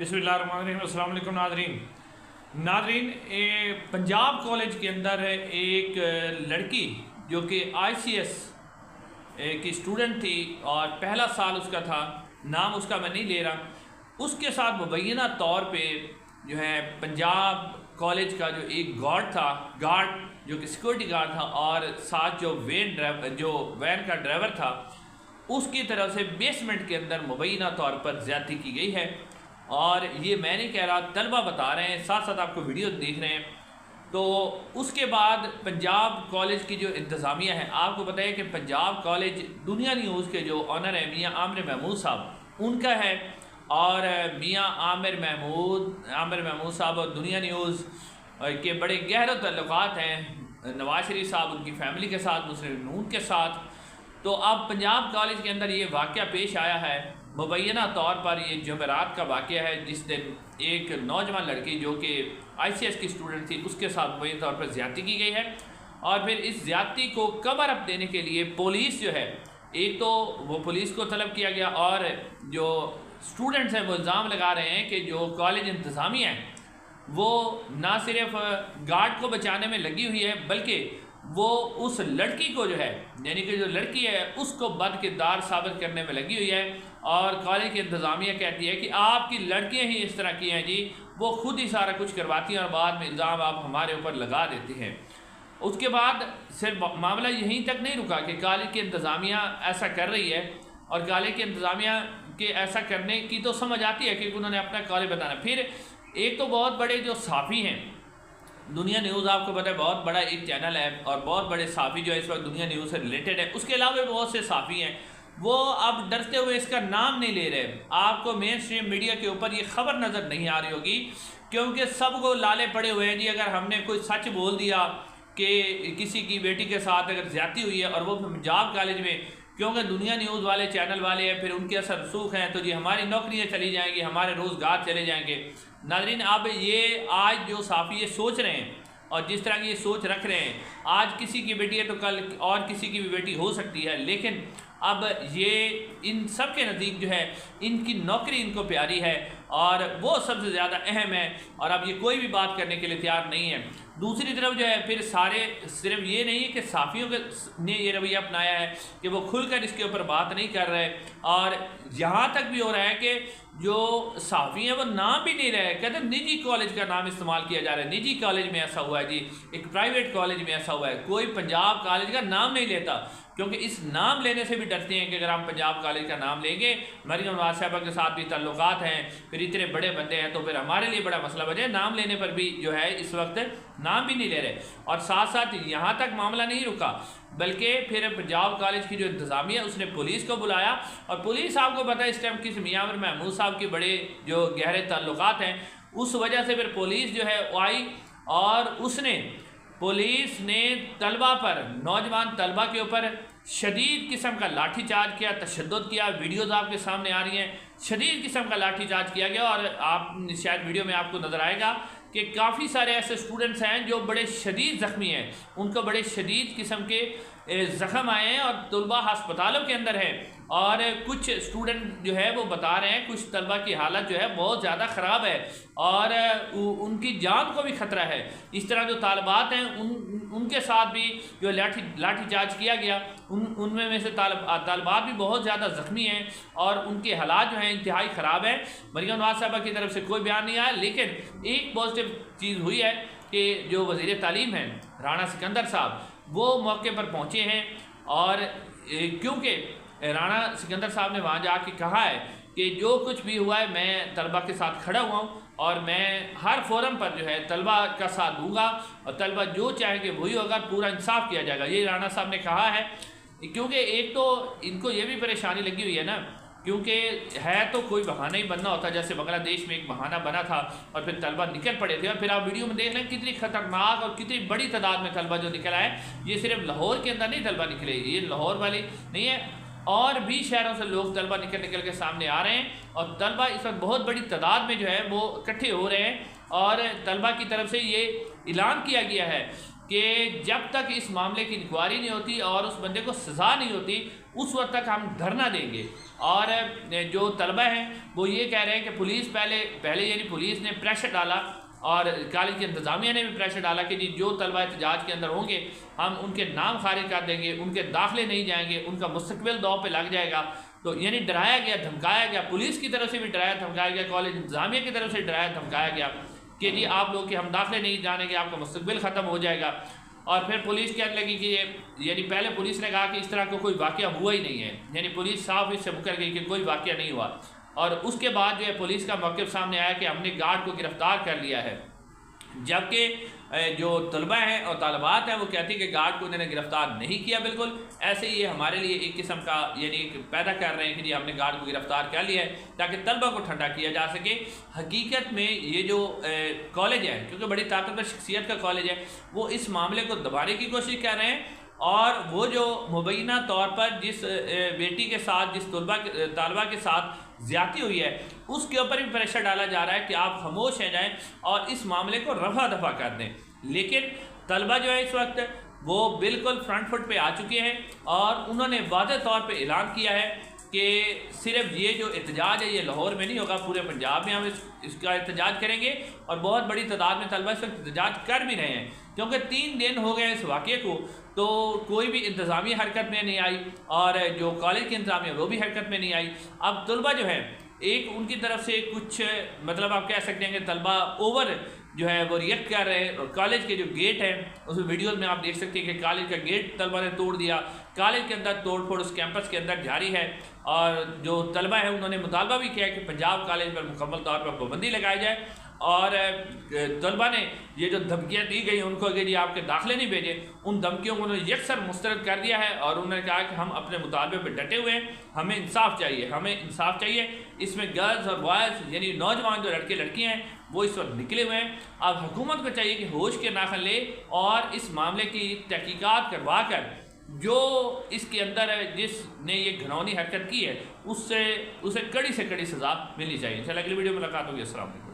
बिस्मिल्लाहिर्रहमानिर्रहीम। अस्सलाम वालेकुम नाज़रीन, पंजाब कॉलेज के अंदर एक लड़की जो कि ICS की स्टूडेंट थी और पहला साल उसका था, नाम उसका मैं नहीं ले रहा, उसके साथ मुबैना तौर पे जो है पंजाब कॉलेज का जो एक गार्ड जो कि सिक्योरिटी गार्ड था और साथ जो वैन का ड्राइवर था उसकी तरफ से बेसमेंट के अंदर मुबैना तौर पर ज़्यादती की गई है। और ये मैं नहीं कह रहा, तलबा बता रहे हैं, साथ साथ आपको वीडियो देख रहे हैं। तो उसके बाद पंजाब कॉलेज की जो इंतज़ामिया है, आपको पता है कि पंजाब कॉलेज दुनिया न्यूज़ के जो ऑनर है मियाँ आमिर महमूद साहब उनका है, और मियाँ आमिर महमूद साहब और दुनिया न्यूज़ के बड़े गहरे तल्लुकात हैं नवाज शरीफ साहब उनकी फ़ैमिली के साथ, मुस्लिम नून के साथ। तो अब पंजाब कॉलेज के अंदर ये वाक़या पेश आया है, मुबैना तौर पर ये जुमेरात का वाक़या है, जिस दिन एक नौजवान लड़की जो कि ICS की स्टूडेंट थी उसके साथ मुबैना तौर पर ज़्यादती की गई है। और फिर इस ज़्यादती को कवर अप देने के लिए पुलिस जो है, एक तो वो पुलिस को तलब किया गया और जो स्टूडेंट्स हैं वो इल्ज़ाम लगा रहे हैं कि जो कॉलेज इंतज़ामिया है वो ना सिर्फ गार्ड को बचाने में लगी हुई है बल्कि वो उस लड़की को जो है, यानी कि जो लड़की है उसको बदकिरदार साबित करने में लगी हुई है। और कॉलेज की इंतज़ामिया कहती है कि आपकी लड़कियां ही इस तरह की हैं जी, वो खुद ही सारा कुछ करवाती हैं और बाद में इल्ज़ाम आप हमारे ऊपर लगा देती हैं। उसके बाद सिर्फ मामला यहीं तक नहीं रुका कि कॉलेज की इंतज़ामिया ऐसा कर रही है, और कॉलेज की इंतज़ामिया के ऐसा करने की तो समझ आती है कि उन्होंने अपना कॉलेज बताना। फिर एक तो बहुत बड़े जो साफ़ी हैं, दुनिया न्यूज़ आपको पता है बहुत बड़ा एक चैनल है और बहुत बड़े साफ़ी जो है इस वक्त दुनिया न्यूज़ से रिलेटेड है, उसके अलावा बहुत से साफ़ी हैं, वो अब डरते हुए इसका नाम नहीं ले रहे। आपको मेन स्ट्रीम मीडिया के ऊपर ये खबर नज़र नहीं आ रही होगी क्योंकि सबको लाले पड़े हुए हैं जी। अगर हमने कोई सच बोल दिया कि किसी की बेटी के साथ अगर ज़्यादती हुई है और वो पंजाब कॉलेज में, क्योंकि दुनिया न्यूज़ वाले चैनल वाले हैं, फिर उनके असर रसूख हैं, तो जी हमारी नौकरियाँ चली जाएंगी, हमारे रोज़गार चले जाएंगे। नाज़रीन, अब ये आज जो साफ़ी ये सोच रहे हैं और जिस तरह की ये सोच रख रहे हैं, आज किसी की बेटी है तो कल और किसी की भी बेटी हो सकती है, लेकिन अब ये इन सब के नज़दीक जो है इनकी नौकरी इनको प्यारी है और वो सबसे ज़्यादा अहम है, और अब ये कोई भी बात करने के लिए तैयार नहीं है। दूसरी तरफ जो है फिर सारे, सिर्फ ये नहीं है कि साफ़ियों ने ये रवैया अपनाया है कि वो खुलकर इसके ऊपर बात नहीं कर रहे, और यहाँ तक भी हो रहा है कि जो साफ़ी हैं वो नाम भी नहीं रहे, कहते निजी कॉलेज का नाम इस्तेमाल किया जा रहा है। निजी कॉलेज में ऐसा हुआ है जी, एक प्राइवेट कॉलेज में ऐसा हुआ है, कोई पंजाब कॉलेज का नाम नहीं लेता, क्योंकि इस नाम लेने से भी डरते हैं कि अगर हम पंजाब कॉलेज का नाम लेंगे, मरियम नवाज साहिबा के साथ भी ताल्लुकात हैं, फिर इतने बड़े बंदे हैं, तो फिर हमारे लिए बड़ा मसला बचे। नाम लेने पर भी जो है इस वक्त नाम भी नहीं ले रहे। और साथ साथ यहाँ तक मामला नहीं रुका, बल्कि फिर पंजाब कॉलेज की जो इंतज़ामिया उसने पुलिस को बुलाया, और पुलिस आपको पता है इस टाइम किस मियाँ आमिर महमूद साहब के बड़े जो गहरे ताल्लुकात हैं, उस वजह से फिर पुलिस जो है आई और पुलिस ने तलबा पर, नौजवान तलबा के ऊपर शदीद किस्म का लाठी चार्ज किया, तशद्दुद किया। वीडियोज़ आपके सामने आ रही हैं, शदीद किस्म का लाठी चार्ज किया गया, और आप शायद वीडियो में आपको नज़र आएगा कि काफ़ी सारे ऐसे स्टूडेंट्स हैं जो बड़े शदीद ज़ख्मी हैं, उनको बड़े शदीद किस्म के ज़ख्म आए हैं और तलबा हस्पतालों के अंदर हैं। और कुछ स्टूडेंट जो है वो बता रहे हैं, कुछ तलबा की हालत जो है बहुत ज़्यादा ख़राब है और उनकी जान को भी ख़तरा है। इस तरह जो तालिबात हैं उनके साथ भी जो लाठी चार्ज किया गया, उनमें में से तालिबात भी बहुत ज़्यादा ज़ख्मी हैं और उनके हालात जो हैं इंतहाई ख़राब है। मरियम नवाज साहिबा की तरफ से कोई बयान नहीं आया, लेकिन एक पॉजिटिव चीज़ हुई है कि जो वज़ीर तालीम हैं राणा सिकंदर साहब, वो मौके पर पहुँचे हैं, और क्योंकि राणा सिकंदर साहब ने वहाँ जाके कहा है कि जो कुछ भी हुआ है मैं तलबा के साथ खड़ा हुआ हूँ और मैं हर फोरम पर जो है तलबा का साथ दूंगा, और तलबा जो चाहेंगे वही होगा, पूरा इंसाफ किया जाएगा, ये राणा साहब ने कहा है। क्योंकि एक तो इनको ये भी परेशानी लगी हुई है ना, क्योंकि है तो कोई बहाना ही बनना होता, जैसे बांग्लादेश में एक बहाना बना था और फिर तलबा निकल पड़े थे, और फिर आप वीडियो में देख लें कितनी ख़तरनाक और कितनी बड़ी तादाद में तलबा जो निकला है। ये सिर्फ लाहौर के अंदर नहीं तलबा निकले, ये लाहौर वाली नहीं है, और भी शहरों से लोग तलबा निकल के सामने आ रहे हैं, और तलबा इस वक्त बहुत बड़ी तादाद में जो है वो इकट्ठे हो रहे हैं। और तलबा की तरफ से ये ऐलान किया गया है कि जब तक इस मामले की इंक्वायरी नहीं होती और उस बंदे को सज़ा नहीं होती, اس وقت تک ہم دھرنا دیں گے۔ اور جو طلبہ ہیں وہ یہ کہہ رہے ہیں کہ پولیس پہلے یعنی پولیس نے پریشر ڈالا اور کالج کی انتظامیہ نے بھی پریشر ڈالا کہ جی جو طلبہ احتجاج کے اندر ہوں گے ہم ان کے نام خارج کر دیں گے، ان کے داخلے نہیں جائیں گے، ان کا مستقبل داؤ پہ لگ جائے گا۔ تو یعنی ڈرایا گیا، دھمکایا گیا، پولیس کی طرف سے بھی ڈرایا دھمکایا گیا، کالج انتظامیہ کی طرف سے ڈرایا دھمکایا گیا کہ جی آپ لوگ کہ ہم داخلے نہیں جانے گے، آپ کا مستقبل ختم ہو جائے گا۔ اور پھر پولیس کہنے لگی کہ یعنی پہلے پولیس نے کہا کہ اس طرح کا کوئی واقعہ ہوا ہی نہیں ہے، یعنی پولیس صاف اس سے مکر گئی کہ کوئی واقعہ نہیں ہوا۔ اور اس کے بعد جو ہے پولیس کا موقف سامنے آیا کہ ہم نے گارڈ کو گرفتار کر لیا ہے، جبکہ جو طلبہ ہیں اور طالبات ہیں وہ کہتی ہیں کہ گارڈ کو انہوں نے گرفتار نہیں کیا۔ بالکل ایسے ہی یہ ہمارے لیے ایک قسم کا یعنی پیدا کر رہے ہیں کہ جی ہم نے گارڈ کو گرفتار کر لیا ہے تاکہ طلبہ کو ٹھنڈا کیا جا سکے۔ حقیقت میں یہ جو کالج ہے، کیونکہ بڑی طاقتور شخصیت کا کالج ہے، وہ اس معاملے کو دبانے کی کوشش کر رہے ہیں، اور وہ جو مبینہ طور پر جس بیٹی کے ساتھ، جس طالبہ کے ساتھ زیادتی ہوئی ہے اس کے اوپر بھی پریشر ڈالا جا رہا ہے کہ آپ خاموش رہ جائیں اور اس معاملے کو رفع دفع کر دیں۔ لیکن طلبہ جو ہے اس وقت وہ بالکل فرنٹ فٹ پہ آ چکے ہیں اور انہوں نے واضح طور پہ اعلان کیا ہے کہ صرف یہ جو احتجاج ہے یہ لاہور میں نہیں ہوگا، پورے پنجاب میں ہم اس کا احتجاج کریں گے۔ اور بہت بڑی تعداد میں طلبہ اس وقت احتجاج کر بھی رہے ہیں، کیونکہ 3 دن ہو گئے اس واقعے کو، تو کوئی بھی انتظامی حرکت میں نہیں آئی اور جو کالج کی انتظامیہ وہ بھی حرکت میں نہیں آئی۔ اب طلبہ جو ہے ایک ان کی طرف سے کچھ مطلب آپ کہہ سکتے ہیں کہ طلبہ اوور جو ہے وہ ریئیکٹ کر رہے ہیں، اور کالج کے جو گیٹ ہے اس ویڈیوز میں آپ دیکھ سکتے ہیں کہ کالج کا گیٹ طلبہ نے توڑ دیا، کالج کے اندر توڑ پھوڑ اس کیمپس کے اندر جاری ہے۔ اور جو طلبہ ہیں انہوں نے مطالبہ بھی کیا کہ پنجاب کالج پر مکمل طور پر پابندی لگائی جائے، اور طلبہ نے یہ جو دھمکیاں دی گئی ان کو کہ جی آپ کے داخلے نہیں بھیجے، ان دھمکیوں کو انہوں نے یکسر مسترد کر دیا ہے، اور انہوں نے کہا کہ ہم اپنے مطالبے پہ ڈٹے ہوئے ہیں، ہمیں انصاف چاہیے، ہمیں انصاف چاہیے۔ اس میں گرلز اور بوائز یعنی نوجوان جو لڑکے لڑکیاں ہیں وہ اس وقت نکلے ہوئے ہیں۔ اب حکومت کو چاہیے کہ ہوش کے ناخن لے اور اس معاملے کی تحقیقات کروا کر جو اس کے اندر ہے، جس نے یہ گھنونی حرکت کی ہے، اسے کڑی سے کڑی سزا ملنی چاہیے۔ انشاءاللہ اگلی ویڈیو میں ملاقات ہوگی۔ السلام علیکم۔